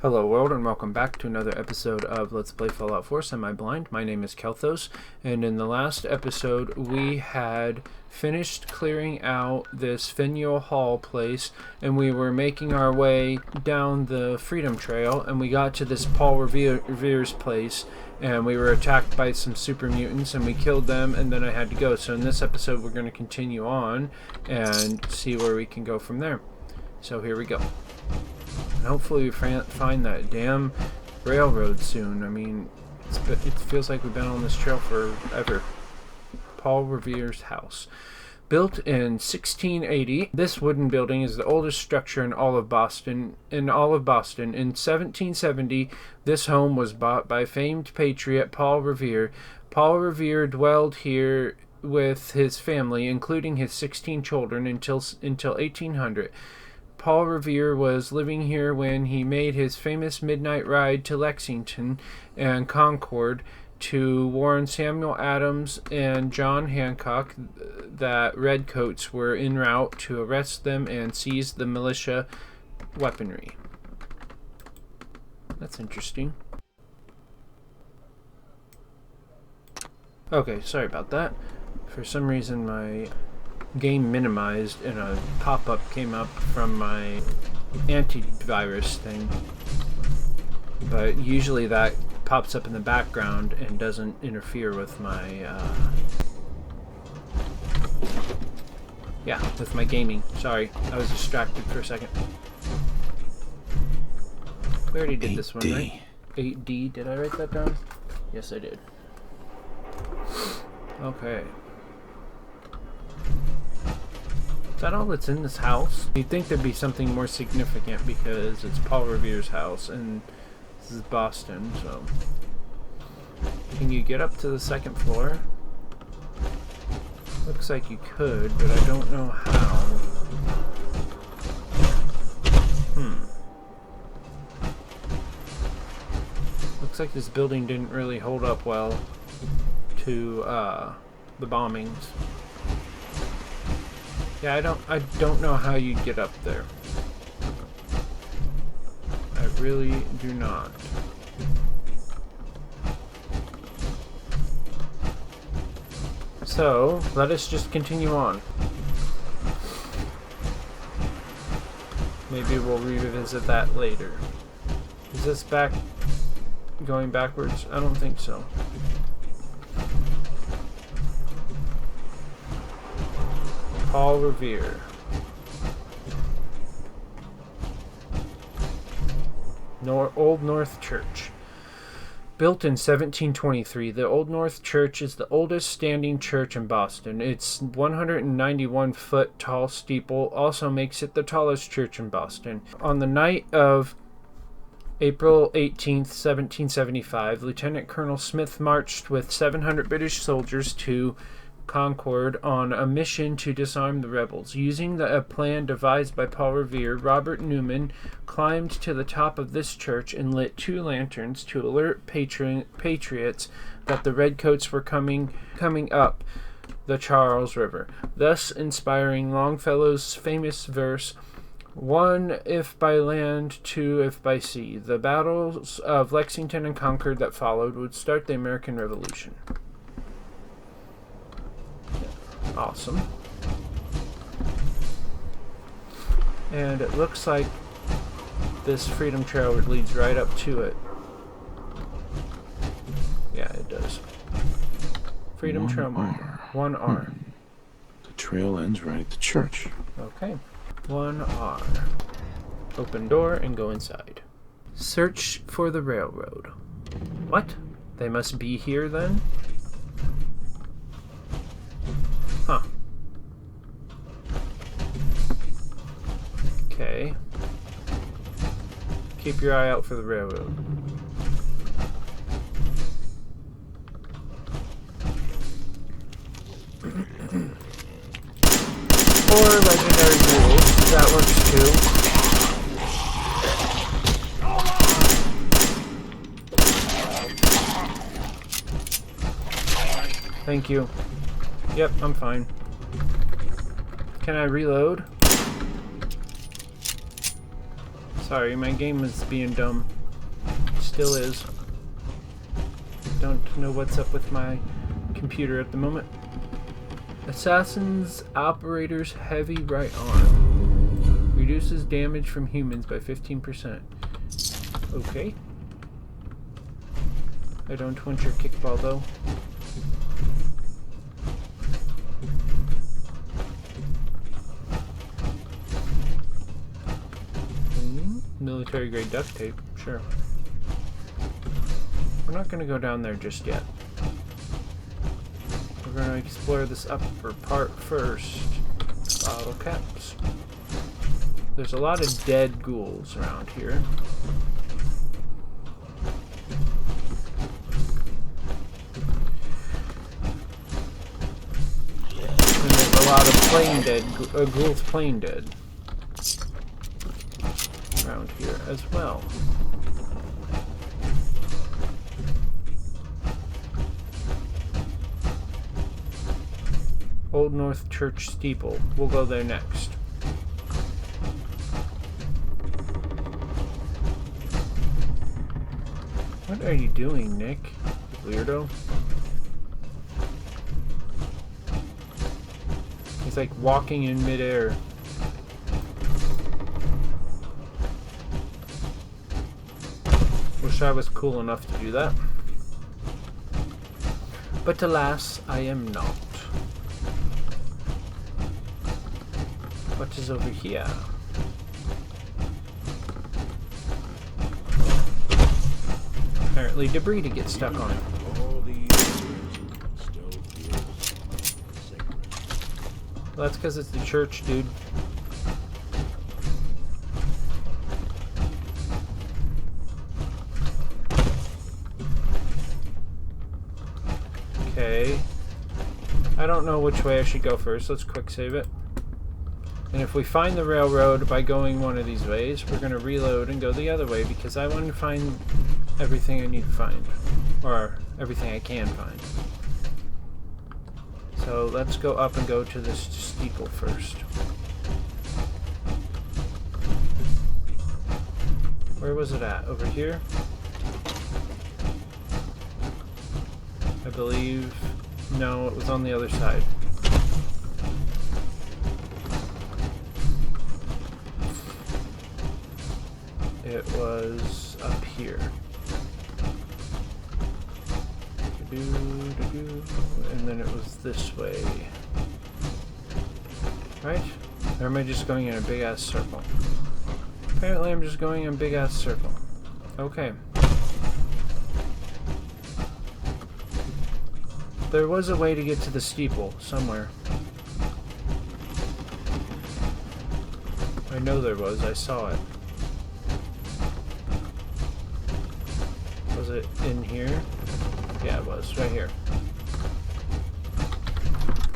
Hello world, and welcome back to another episode of Let's Play Fallout 4 Semi-Blind. My name is Kelthos, and in the last episode we had finished clearing out this Faneuil Hall place, and we were making our way down the Freedom Trail, and we got to this Paul Revere's place, and we were attacked by some super mutants, and we killed them, and then I had to go. So in this episode we're going to continue on and see where we can go from there. So here we go. And hopefully we find that damn railroad soon. I mean, it feels like we've been on this trail forever. Paul Revere's house. Built in 1680, this wooden building is the oldest structure in all of Boston. In 1770, this home was bought by famed patriot Paul Revere. Paul Revere dwelled here with his family, including his 16 children, until 1800. Paul Revere was living here when he made his famous midnight ride to Lexington and Concord to warn Samuel Adams and John Hancock that redcoats were en route to arrest them and seize the militia weaponry. That's interesting. Okay, sorry about that. For some reason my game minimized and a pop-up came up from my antivirus thing, but usually that pops up in the background and doesn't interfere with my with my gaming. Sorry, I was distracted for a second. We already did this one, right? 8D, did I write that down? Yes, I did. Okay. Is that all that's in this house? You'd think there'd be something more significant because it's Paul Revere's house and this is Boston, so. Can you get up to the second floor? Looks like you could, but I don't know how. Looks like this building didn't really hold up well to the bombings. Yeah, I don't know how you'd get up there. I really do not. So, let us just continue on. Maybe we'll revisit that later. Is this going backwards? I don't think so. Paul Revere. Old North Church. Built in 1723, the Old North Church is the oldest standing church in Boston. Its 191-foot tall steeple also makes it the tallest church in Boston. On the night of April 18th, 1775, Lieutenant Colonel Smith marched with 700 British soldiers to Concord on a mission to disarm the rebels. Using a plan devised by Paul Revere, Robert Newman climbed to the top of this church and lit 2 lanterns to alert patriots that the redcoats were coming up the Charles River, thus inspiring Longfellow's famous verse, "One if by land, two if by sea." The battles of Lexington and Concord that followed would start the American Revolution. Awesome. And it looks like this Freedom Trail leads right up to it. Yeah, it does. Freedom Trail marker. 1R. The trail ends right at the church. Okay. 1R. Open door and go inside. Search for the railroad. What? They must be here then? Huh. Okay. Keep your eye out for the railroad. 4 legendary ghouls. That works too. Thank you. Yep, I'm fine. Can I reload? Sorry, my game is being dumb. Still is. Don't know what's up with my computer at the moment. Assassin's Operator's Heavy Right Arm. Reduces damage from humans by 15%. Okay. I don't want your kickball though. Military grade duct tape, sure. We're not gonna go down there just yet. We're gonna explore this upper part first. Bottle caps. There's a lot of dead ghouls around here. And there's a lot of plain dead, ghouls plain dead around here as well. Old North Church steeple. We'll go there next. What are you doing, Nick? Weirdo. He's like walking in midair. Wish I was cool enough to do that. But alas, I am not. What is over here? Apparently debris to get stuck on. Well, that's because it's the church, dude. Okay. I don't know which way I should go first. Let's quick save it. And if we find the railroad by going one of these ways, we're going to reload and go the other way because I want to find everything I need to find. Or everything I can find. So let's go up and go to this steeple first. Where was it at? Over here? I believe... No, it was on the other side. It was up here. And then it was this way. Right? Or am I just going in a big ass circle? Apparently I'm just going in a big ass circle. Okay. There was a way to get to the steeple somewhere. I know there was. I saw it. Was it in here? Yeah, it was. Right here.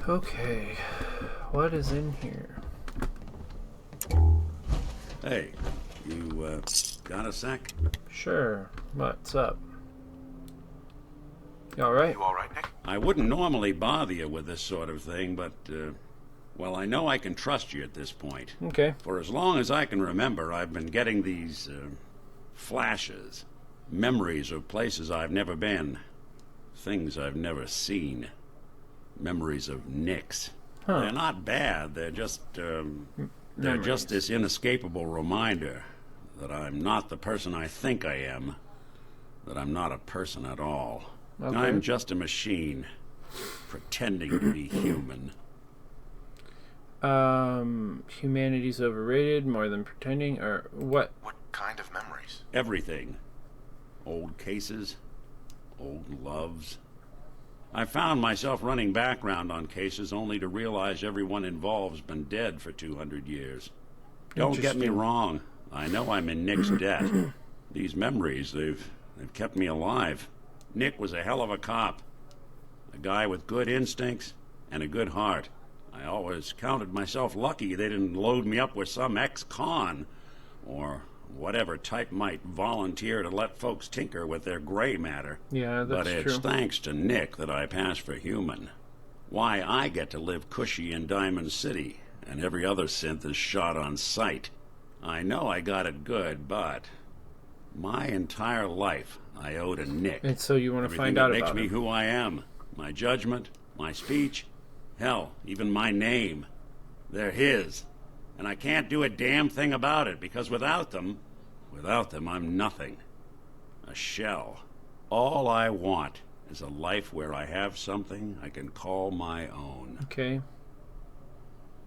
Okay. What is in here? Hey, you, got a sec? Sure. What's up? You alright? You alright, Nick? I wouldn't normally bother you with this sort of thing, but, well, I know I can trust you at this point. Okay. For as long as I can remember, I've been getting these, flashes. Memories of places I've never been. Things I've never seen. Memories of Nicks. Huh. They're not bad, they're just, they're just this inescapable reminder that I'm not the person I think I am. That I'm not a person at all. Okay. I'm just a machine, pretending to be human. Humanity's overrated more than pretending, or what? What kind of memories? Everything. Old cases, old loves. I found myself running background on cases only to realize everyone involved's been dead for 200 years. Don't get me wrong. I know I'm in Nick's debt. These memories, they've kept me alive. Nick was a hell of a cop. A guy with good instincts and a good heart. I always counted myself lucky they didn't load me up with some ex-con or whatever type might volunteer to let folks tinker with their gray matter. Yeah, that's true. But it's thanks to Nick that I pass for human. Why I get to live cushy in Diamond City and every other synth is shot on sight. I know I got it good, but my entire life I owe to Nick. And so you want to Everything find that out makes about me him. who I am. My judgment, my speech, hell, even my name. They're his. And I can't do a damn thing about it, because without them, I'm nothing. A shell. All I want is a life where I have something I can call my own. Okay.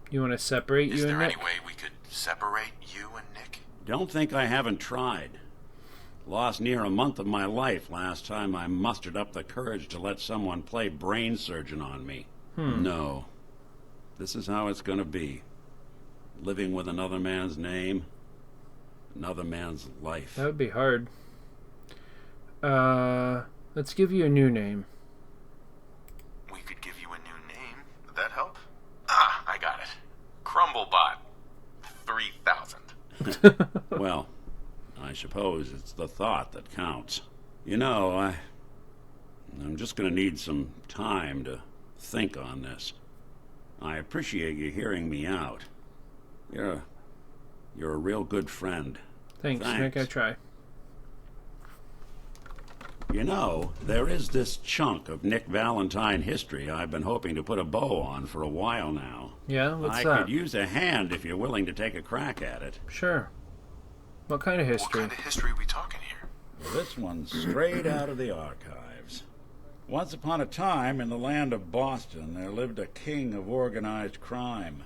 You want to separate you and Nick? Is there any way we could separate you and Nick? Don't think I haven't tried. Lost near a month of my life last time I mustered up the courage to let someone play brain surgeon on me. No. This is how it's gonna be. Living with another man's name, another man's life. That would be hard. Let's give you a new name. We could give you a new name. Would that help? Ah, I got it. Crumblebot. 3000. Well, I suppose it's the thought that counts. You know, I'm just gonna need some time to think on this. I appreciate you hearing me out. You're a real good friend. Thanks. Nick. I try. You know, there is this chunk of Nick Valentine history I've been hoping to put a bow on for a while now. Yeah, what's I that? could use a hand if you're willing to take a crack at it. Sure. What kind of What history? kind of history are we talking here? This one's straight out of the archives. Once upon a time, in the land of Boston, there lived a king of organized crime,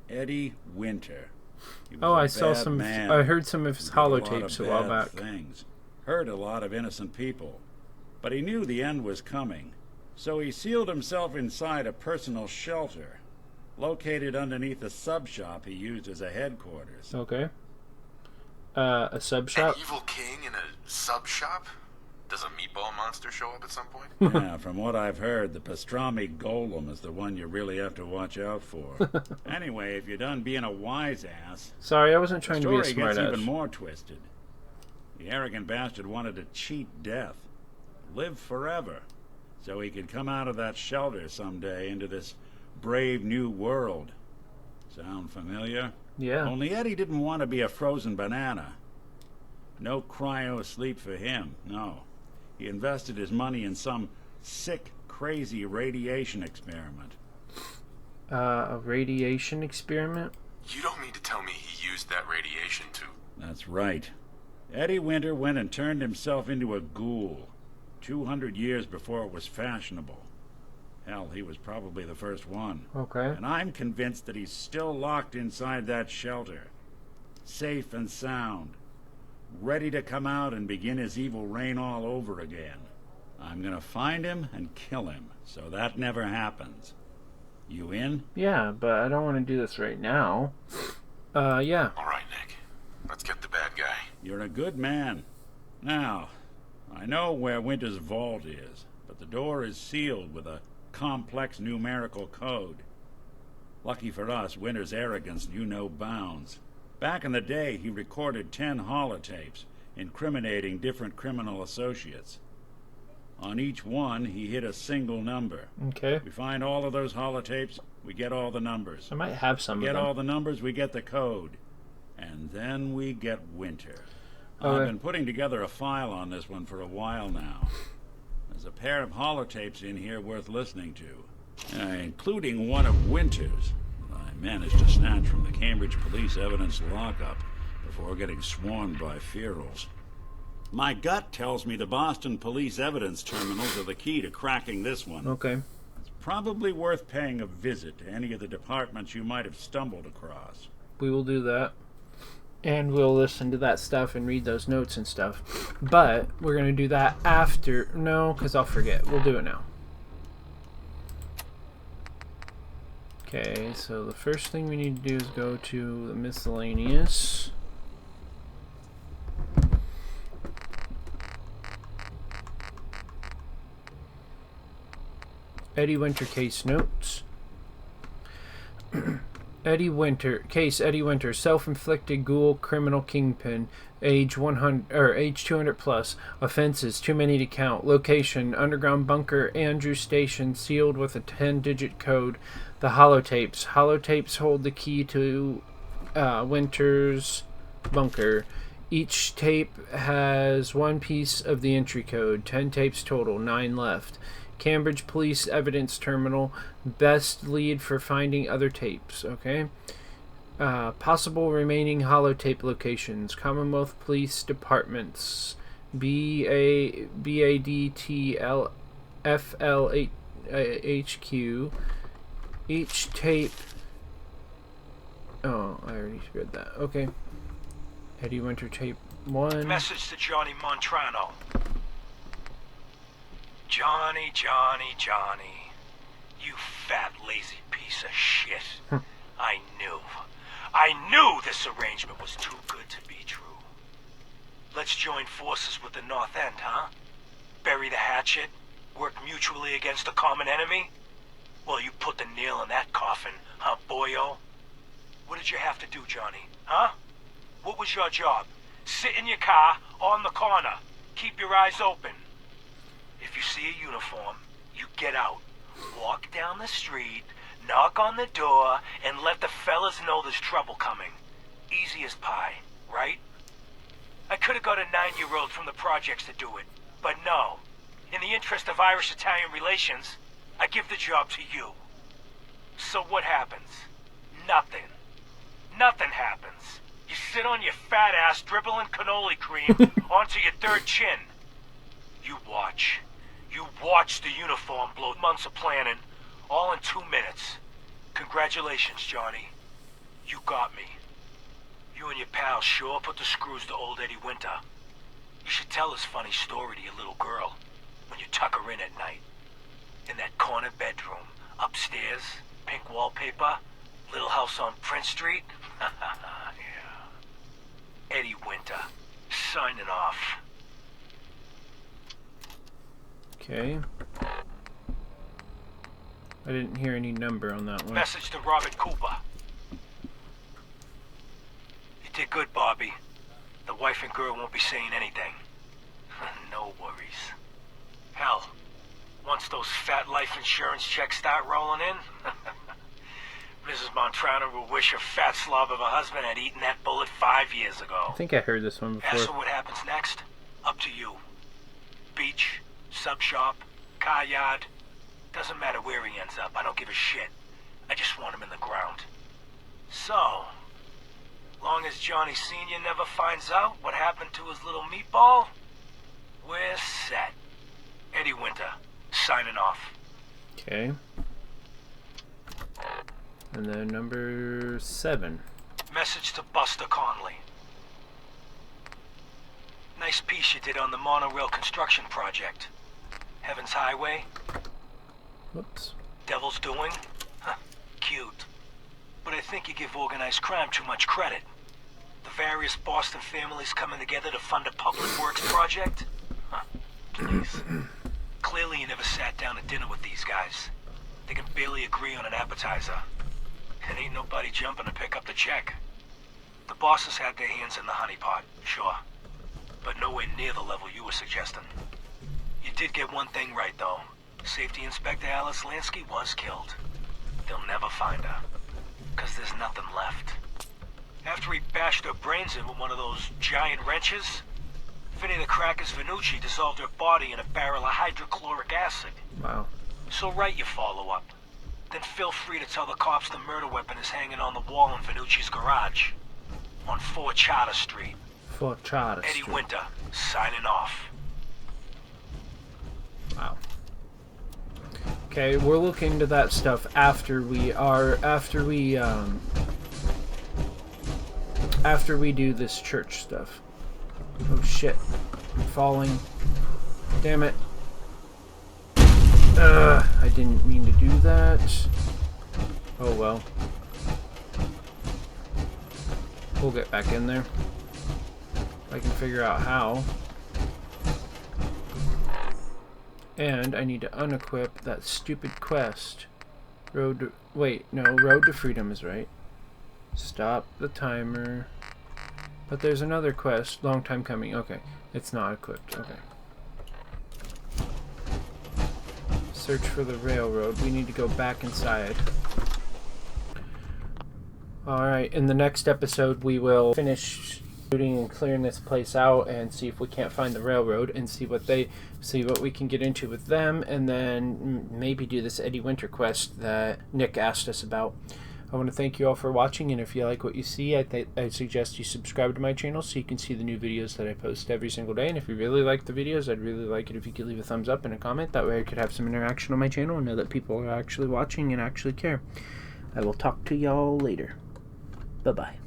Eddie Winter. He was Oh, a I saw bad some. man. I heard some of his He did a lot holotapes of a while bad back. things. Hurt a lot of innocent people. But he knew the end was coming, so he sealed himself inside a personal shelter, located underneath a sub shop he used as a headquarters. Okay. A sub shop. An evil king in a sub shop? Does a meatball monster show up at some point? Yeah, from what I've heard, the pastrami golem is the one you really have to watch out for. Anyway, if you're done being a wise ass, Sorry, I wasn't trying the to be a story smart gets ass. even more twisted. The arrogant bastard wanted to cheat death, live forever, so he could come out of that shelter someday into this brave new world. Sound familiar? Yeah. Only Eddie didn't want to be a frozen banana. No cryo sleep for him, no. He invested his money in some sick, crazy radiation experiment. A radiation experiment? You don't mean to tell me he used that radiation to... That's right. Eddie Winter went and turned himself into a ghoul 200 years before it was fashionable. Hell, he was probably the first one. Okay. And I'm convinced that he's still locked inside that shelter, safe and sound, ready to come out and begin his evil reign all over again. I'm gonna find him and kill him, so that never happens. You in? Yeah, but I don't want to do this right now. Yeah. All right, Nick. Let's get the bad guy. You're a good man. Now, I know where Winter's vault is, but the door is sealed with a complex numerical code. Lucky for us, Winter's arrogance knew no bounds. Back in the day, he recorded 10 holotapes, incriminating different criminal associates. On each one, he hit a single number. Okay. We find all of those holotapes, we get all the numbers. I might have some We of get them. all the numbers, we get the code. And then we get Winter. I've Okay. been putting together a file on this one for a while now. There's a pair of holotapes in here worth listening to, including one of Winter's that I managed to snatch from the Cambridge police evidence lockup before getting swarmed by ferals. My gut tells me the Boston police evidence terminals are the key to cracking this one. Okay. It's probably worth paying a visit to any of the departments you might have stumbled across. We will do that. And we'll listen to that stuff and read those notes and stuff. But we're going to do that after. No, because I'll forget. We'll do it now. Okay, so the first thing we need to do is go to the Miscellaneous. Eddie Winter case notes. Eddie Winter, self-inflicted ghoul criminal kingpin, age 100 or age 200 plus, offenses too many to count, location underground bunker, Andrew Station, sealed with a 10-digit code. The holotapes hold the key to Winter's bunker. Each tape has one piece of the entry code. 10 tapes total, 9 left. Cambridge Police Evidence Terminal. Best lead for finding other tapes. Okay. Possible remaining holotape locations. Commonwealth Police Departments. BADTLFLHQ. Each tape... Oh, I already read that. Okay. Eddie Winter tape 1. Message to Johnny Montrano. Johnny, Johnny, Johnny. You fat, lazy piece of shit. I knew this arrangement was too good to be true. Let's join forces with the North End, huh? Bury the hatchet? Work mutually against a common enemy? Well, you put the nail in that coffin, huh, boyo? What did you have to do, Johnny? Huh? What was your job? Sit in your car, on the corner. Keep your eyes open. If you see a uniform, you get out. Walk down the street, knock on the door, and let the fellas know there's trouble coming. Easy as pie, right? I could have got a 9-year-old from the projects to do it, but no. In the interest of Irish-Italian relations, I give the job to you. So what happens? Nothing. Nothing happens. You sit on your fat ass dribbling cannoli cream onto your third chin. You watch. You watch the uniform blow. Months of planning, all in 2 minutes. Congratulations, Johnny. You got me. You and your pals sure put the screws to old Eddie Winter. You should tell this funny story to your little girl when you tuck her in at night. In that corner bedroom, upstairs, pink wallpaper, little house on Prince Street. Yeah. Eddie Winter, signing off. Okay. I didn't hear any number on that one. Message to Robert Cooper. You did good, Bobby. The wife and girl won't be saying anything. No worries. Hell, once those fat life insurance checks start rolling in, Mrs. Montrano will wish her fat slob of a husband had eaten that bullet 5 years ago. I think I heard this one before. As for what happens next, up to you. Beach, sub shop, car yard. Doesn't matter where he ends up, I don't give a shit. I just want him in the ground. So, long as Johnny Sr. never finds out what happened to his little meatball, we're set. Eddie Winter, signing off. Okay. And then number 7. Message to Buster Conley. Nice piece you did on the monorail construction project. Heaven's Highway. Whoops. Devil's Doing. Huh, cute. But I think you give organized crime too much credit. The various Boston families coming together to fund a public works project? Huh, please. Clearly you never sat down to dinner with these guys. They can barely agree on an appetizer. And ain't nobody jumping to pick up the check. The bosses had their hands in the honeypot, sure. But nowhere near the level you were suggesting. You did get one thing right, though. Safety Inspector Alice Lansky was killed. They'll never find her. 'Cause there's nothing left. After he bashed her brains in with one of those giant wrenches, Vinny the Cracker's Venucci dissolved her body in a barrel of hydrochloric acid. Wow. So write your follow-up. Then feel free to tell the cops the murder weapon is hanging on the wall in Venucci's garage. On 4 Charter Street. For Charter Eddie Street. Winter, signing off. Wow. Okay, we'll look into that stuff after we do this church stuff. Oh shit. I'm falling. Damn it. I didn't mean to do that. Oh well. We'll get back in there. If I can figure out how. And I need to unequip that stupid quest. Road to Freedom is right. Stop the timer. But there's another quest, long time coming. Okay, it's not equipped. Okay. Search for the railroad. We need to go back inside. Alright, in the next episode we will finish and clearing this place out and see if we can't find the railroad and see what we can get into with them, and then maybe do this Eddie Winter quest that Nick asked us about. I want to thank you all for watching, and if you like what you see, I suggest you subscribe to my channel so you can see the new videos that I post every single day. And if you really like the videos, I'd really like it if you could leave a thumbs up and a comment. That way I could have some interaction on my channel and know that people are actually watching and actually care. I will talk to y'all later. Bye-bye.